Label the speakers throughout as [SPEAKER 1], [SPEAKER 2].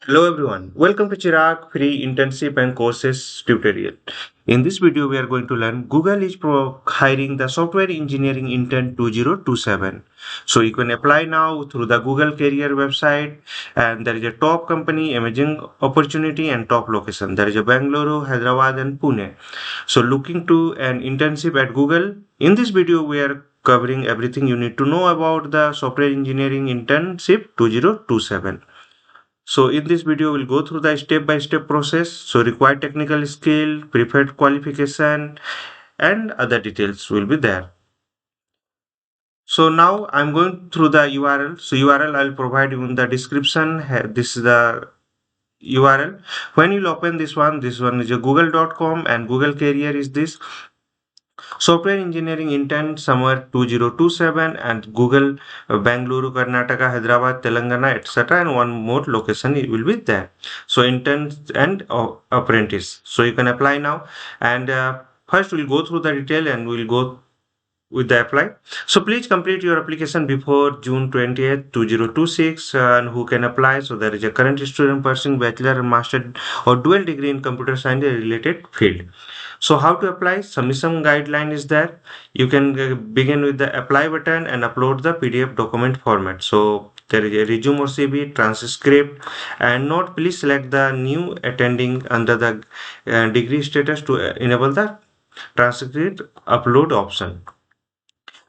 [SPEAKER 1] Hello everyone, welcome to Chirag free internship and courses tutorial. In this video, we are going to learn Google is hiring the software engineering intern 2027. So you can apply now through the Google career website, and there is a top company, amazing opportunity and top location. There is a Bengaluru, Hyderabad and Pune. So looking to an internship at Google. In this video, we are covering everything you need to know about the software engineering internship 2027. So in this video, we'll go through the step-by-step process. So required technical skill, preferred qualification, and other details will be there. So now I'm going through the URL. So URL I'll provide you in the description. This is the URL. When you'll open this one is a google.com and Google Career is this. Software Engineering Intern Summer 2027 and Google Bengaluru, Karnataka, Hyderabad, Telangana, etc. And one more location will be there. So interns and apprentice. So you can apply now. And first we'll go through the detail and we'll go with the apply. So please complete your application before June 20th, 2026 and who can apply. So there is a current student pursuing bachelor and master or dual degree in computer science related field. So how to apply? Submission guideline is there. You can begin with the apply button and upload the PDF document format. So there is a resume or CV, transcript, and note please select the new attending under the degree status to enable the transcript upload option.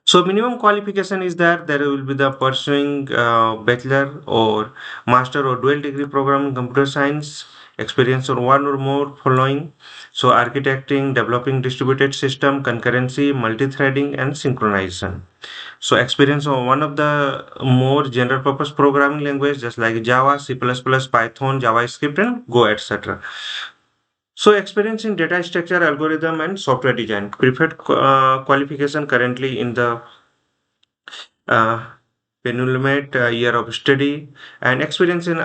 [SPEAKER 1] So minimum qualification is that there will be the pursuing bachelor or master or dual degree program in computer science, experience on one or more following. So architecting, developing distributed system, concurrency, multi-threading and synchronization. So experience on one of the more general purpose programming language just like Java, C++, Python, JavaScript and Go, etc. So experience in data structure, algorithm and software design. Preferred qualification currently in the uh, penultimate year of study and experience in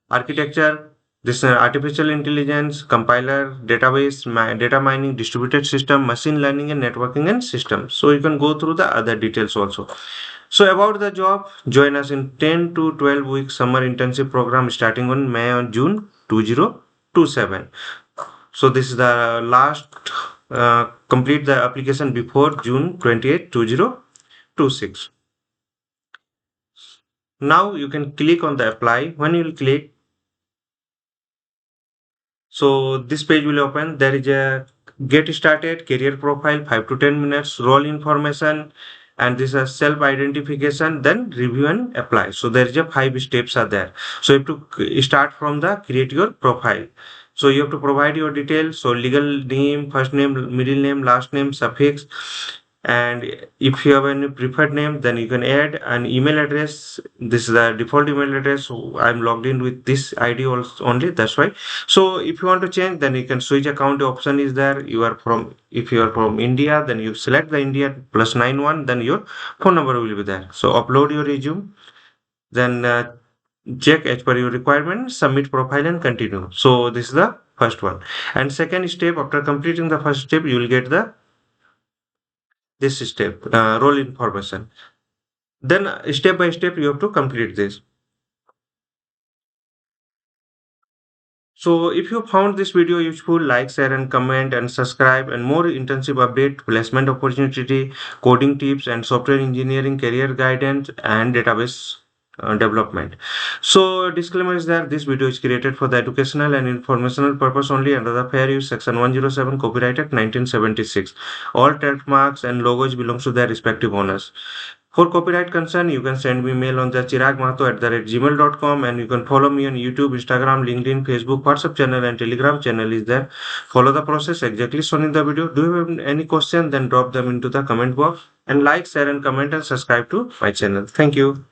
[SPEAKER 1] architecture, this artificial intelligence, compiler, database, data mining, distributed system, machine learning and networking and systems. So you can go through the other details also. So about the job, join us in 10 to 12 week summer internship program starting on May and June 2027. So this is the last complete the application before June 28, 2026. Now you can click on the apply. When you will click, so this page will open. There is a get started, career profile, 5 to 10 minutes, role information, and this is self identification, then review and apply. So there is a 5 steps are there. So you have to start from the create your profile. So you have to provide your details. So legal name, first name, middle name, last name, suffix, and if you have any preferred name then you can add an email address. This is the default email address, so I'm logged in with this ID also only, that's why. So if you want to change then you can switch account option is there. You are from, if you are from India then you select the India +91, then your phone number will be there. So upload your resume, then check as per your requirement, submit profile and continue. So this is the first one. And second step, after completing the first step you will get the this step, role information. Then step by step you have to complete this. So if you found this video useful, like, share and comment and subscribe, and more internship update, placement opportunity, coding tips and software engineering career guidance and database development. So disclaimer is that this video is created for the educational and informational purpose only under the Fair Use Section 107 Copyright Act 1976. All trademarks and logos belongs to their respective owners. For copyright concern, you can send me mail on the chiragmahto@gmail.com, and you can follow me on YouTube, Instagram, LinkedIn, Facebook, WhatsApp channel and Telegram channel is there. Follow the process exactly shown in the video. Do you have any question? Then drop them into the comment box and like, share and comment and subscribe to my channel. Thank you.